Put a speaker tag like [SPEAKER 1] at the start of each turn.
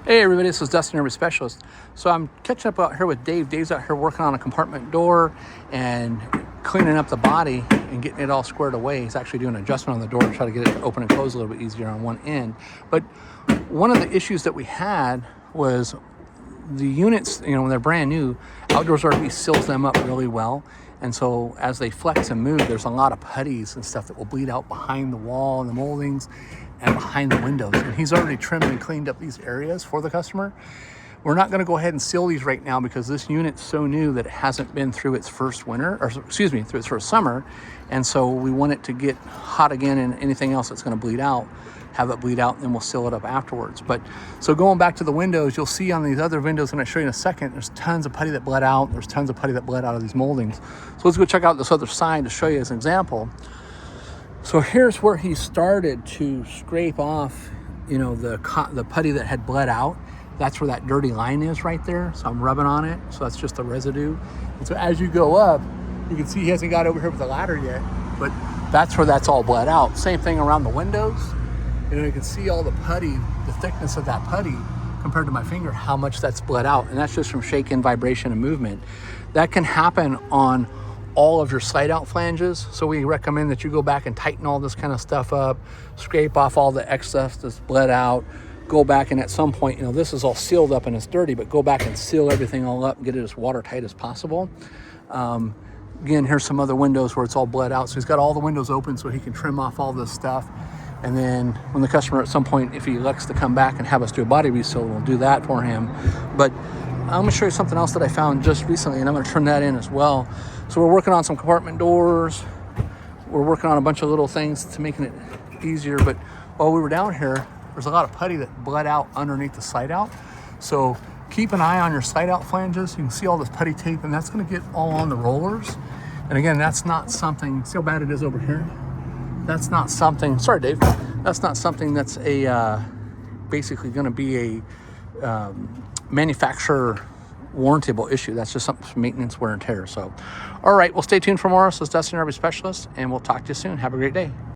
[SPEAKER 1] Hey everybody, this is Dustin, Every Specialist. So I'm catching up out here with Dave. Dave's out here working on a compartment door and cleaning up the body and getting it all squared away. He's actually doing an adjustment on the door to try to get it to open and close a little bit easier on one end. But one of the issues that we had was the units, when they're brand new, Outdoors RV seals them up really well. And so as they flex and move, there's a lot of putties and stuff that will bleed out behind the wall and the moldings and behind the windows. And he's already trimmed and cleaned up these areas for the customer. We're not going to go ahead and seal these right now because this unit's so new that it hasn't been through its first winter, or excuse me, through its first summer. And so we want it to get hot again, and anything else that's going to bleed out, have it bleed out, and then we'll seal it up afterwards. But so going back to the windows, you'll see on these other windows, and I'll show you in a second, there's tons of putty that bled out. There's tons of putty that bled out of these moldings. So let's go check out this other side to show you as an example. So here's where he started to scrape off, the putty that had bled out. That's where that dirty line is right there. So I'm rubbing on it. So that's just the residue. And so as you go up, you can see he hasn't got over here with the ladder yet, but that's where that's all bled out. Same thing around the windows. You can see all the putty, the thickness of that putty compared to my finger, how much that's bled out. And that's just from shaking, vibration, and movement. That can happen on all of your slide out flanges. So we recommend that you go back and tighten all this kind of stuff up, scrape off all the excess that's bled out, go back, and at some point, this is all sealed up and it's dirty, but go back and seal everything all up and get it as watertight as possible. Again, here's some other windows where it's all bled out. So he's got all the windows open so he can trim off all this stuff. And then when the customer at some point, if he elects to come back and have us do a body reseal, we'll do that for him. But I'm gonna show you something else that I found just recently, and I'm gonna turn that in as well. So we're working on some compartment doors. We're working on a bunch of little things to making it easier. But while we were down here, there's a lot of putty that bled out underneath the slide out. So keep an eye on your slide out flanges. You can see all this putty tape, and that's gonna get all on the rollers. And again, that's not something, see how bad it is over here? That's not something, sorry Dave, that's not something that's basically gonna be a manufacturer warrantable issue. That's just something for maintenance, wear and tear. So, all right, well, stay tuned for more. So it's Dustin, Every Specialist, and we'll talk to you soon. Have a great day.